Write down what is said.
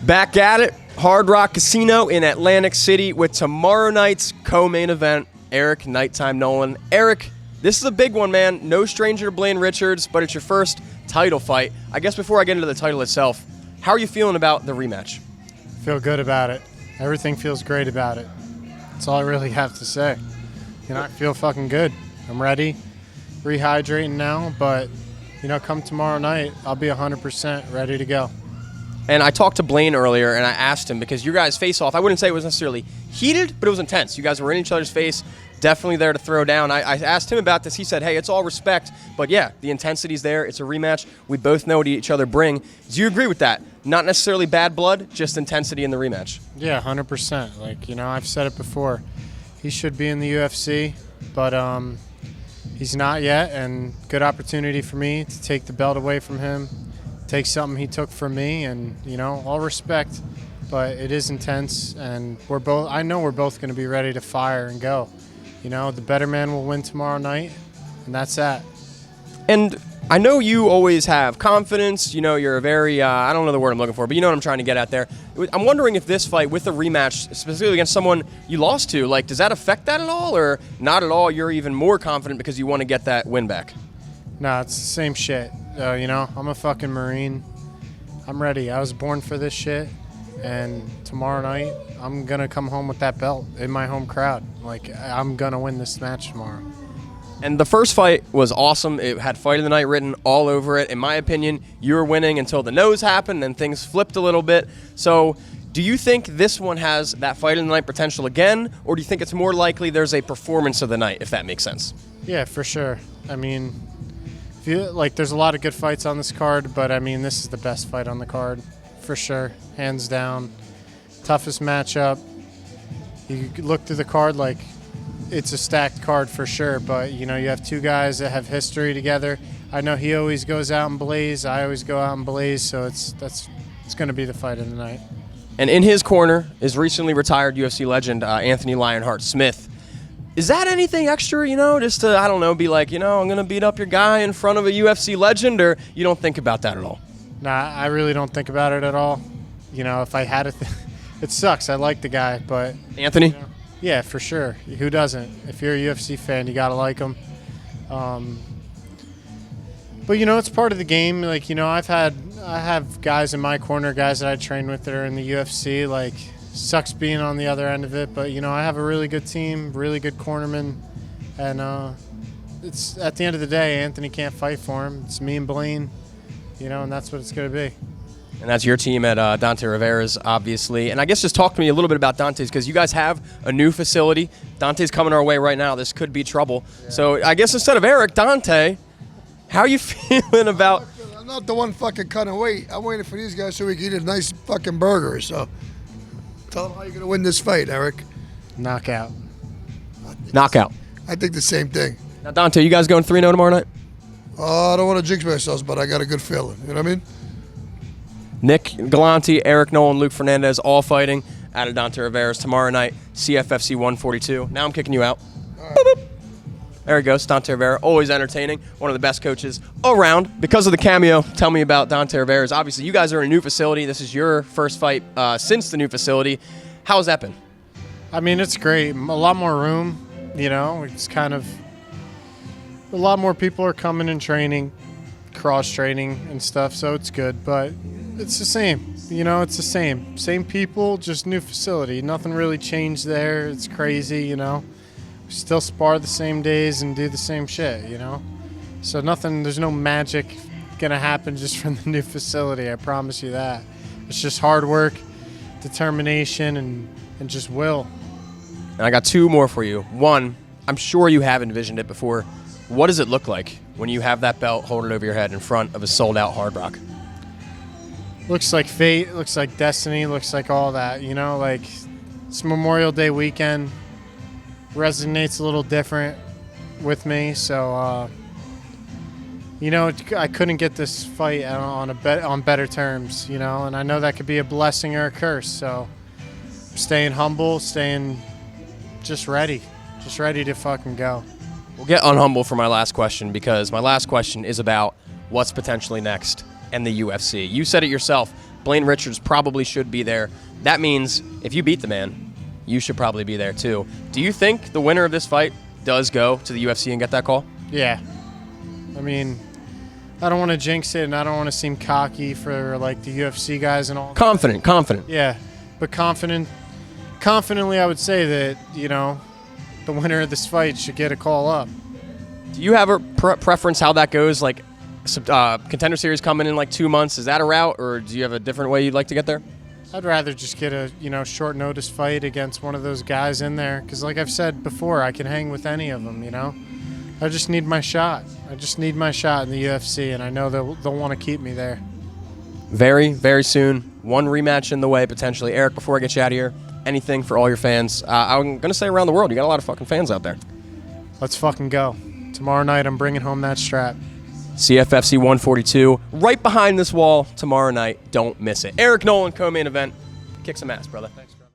Back at it, Hard Rock Casino in Atlantic City with tomorrow night's co-main event, Eric Night Time Nolan. Eric, this is a big one, man. No stranger to Blayne Richards, but it's your first title fight. I guess before I get into the title itself, how are you feeling about the rematch? Feel good about it. Everything feels great about it. That's all I really have to say. I feel fucking good. I'm ready, rehydrating now, but, come tomorrow night, I'll be 100% ready to go. And I talked to Blayne earlier, and I asked him, because your guys' face-off, I wouldn't say it was necessarily heated, but it was intense. You guys were in each other's face, definitely there to throw down. I asked him about this. He said, hey, it's all respect, but yeah, the intensity's there. It's a rematch. We both know what each other bring. Do you agree with that? Not necessarily bad blood, just intensity in the rematch. Yeah, 100%. I've said it before. He should be in the UFC, but he's not yet, and good opportunity for me to take the belt away from him. Take something he took from me, and all respect, but it is intense, and I know we're both going to be ready to fire and go. The better man will win tomorrow night, and that's that. And I know you always have confidence. You're a very I don't know the word I'm looking for, but you know what I'm trying to get at there. I'm wondering if this fight with the rematch, specifically against someone you lost to, does that affect that at all, or not at all? You're even more confident because you want to get that win back. Nah, it's the same shit. I'm a fucking Marine. I'm ready. I was born for this shit. And tomorrow night, I'm going to come home with that belt in my home crowd. I'm going to win this match tomorrow. And the first fight was awesome. It had Fight of the Night written all over it. In my opinion, you were winning until the nose happened, and things flipped a little bit. So do you think this one has that Fight of the Night potential again, or do you think it's more likely there's a performance of the night, if that makes sense? Yeah, for sure. There's a lot of good fights on this card, but this is the best fight on the card for sure, hands down. Toughest matchup. You look through the card it's a stacked card for sure, but you have two guys that have history together. I know he always goes out and blaze. I always go out and blaze, so it's going to be the fight of the night. And in his corner is recently retired UFC legend Anthony Lionheart Smith. Is that anything extra, just to, I don't know, be like, I'm going to beat up your guy in front of a UFC legend, or you don't think about that at all? Nah, I really don't think about it at all. If I had it sucks. I like the guy, but... Anthony? Yeah, for sure. Who doesn't? If you're a UFC fan, you got to like him. But, it's part of the game. I have guys in my corner, guys that I train with that are in the UFC, sucks being on the other end of it, but I have a really good team, really good cornerman, and it's at the end of the day, Anthony can't fight for him. It's me and Blayne, and that's what it's going to be. And that's your team at Dante Rivera's, obviously. And I guess just talk to me a little bit about Dante's, because you guys have a new facility. Dante's coming our way right now. This could be trouble. Yeah. So I guess instead of Eric, Dante, how are you feeling about... I'm not the one fucking cutting weight. I'm waiting for these guys so we can eat a nice fucking burger, so... Tell them how you're going to win this fight, Eric. Knockout. Knockout. I think the same thing. Now, Dante, you guys going 3-0 tomorrow night? I don't want to jinx myself, but I got a good feeling. You know what I mean? Nick Galante, Eric Nolan, Luke Fernandez, all fighting out of Dante Rivera's tomorrow night, CFFC 142. Now I'm kicking you out. Right. Boop, boop. There he goes, Dante Rivera, always entertaining, one of the best coaches around. Because of the cameo, tell me about Dante Rivera's. Obviously, you guys are in a new facility. This is your first fight since the new facility. How's that been? It's great. A lot more room, It's kind of... A lot more people are coming and training, cross-training and stuff, so it's good. But it's the same. It's the same. Same people, just new facility. Nothing really changed there. It's crazy, Still spar the same days and do the same shit, So there's no magic going to happen just from the new facility, I promise you that. It's just hard work, determination, and just will. And I got two more for you. One, I'm sure you have envisioned it before. What does it look like when you have that belt holding over your head in front of a sold-out Hard Rock? Looks like fate, looks like destiny, looks like all that, it's Memorial Day weekend. Resonates a little different with me, so I couldn't get this fight on better terms, and I know that could be a blessing or a curse. So staying humble, staying just ready to fucking go. We'll get unhumble for my last question, because my last question is about what's potentially next and the UFC. You said it yourself, Blayne Richards probably should be there. That means if you beat the man, you should probably be there too. Do you think the winner of this fight does go to the UFC and get that call? Yeah. I mean, I don't want to jinx it, and I don't want to seem cocky for like the UFC guys and all. Confident. Yeah, but confidently, I would say that, you know, the winner of this fight should get a call up. Do you have a preference how that goes? Like, Contender Series coming in like 2 months. Is that a route, or do you have a different way you'd like to get there? I'd rather just get a, you know, short notice fight against one of those guys in there, because like I've said before, I can hang with any of them, you know. I just need my shot. I just need my shot in the UFC, and I know they'll want to keep me there. Very, very soon. One rematch in the way, potentially. Eric, before I get you out of here, anything for all your fans? I'm going to say around the world. You got a lot of fucking fans out there. Let's fucking go. Tomorrow night, I'm bringing home that strap. CFFC 142, right behind this wall tomorrow night. Don't miss it. Eric Nolan, co-main event. Kick some ass, brother. Thanks.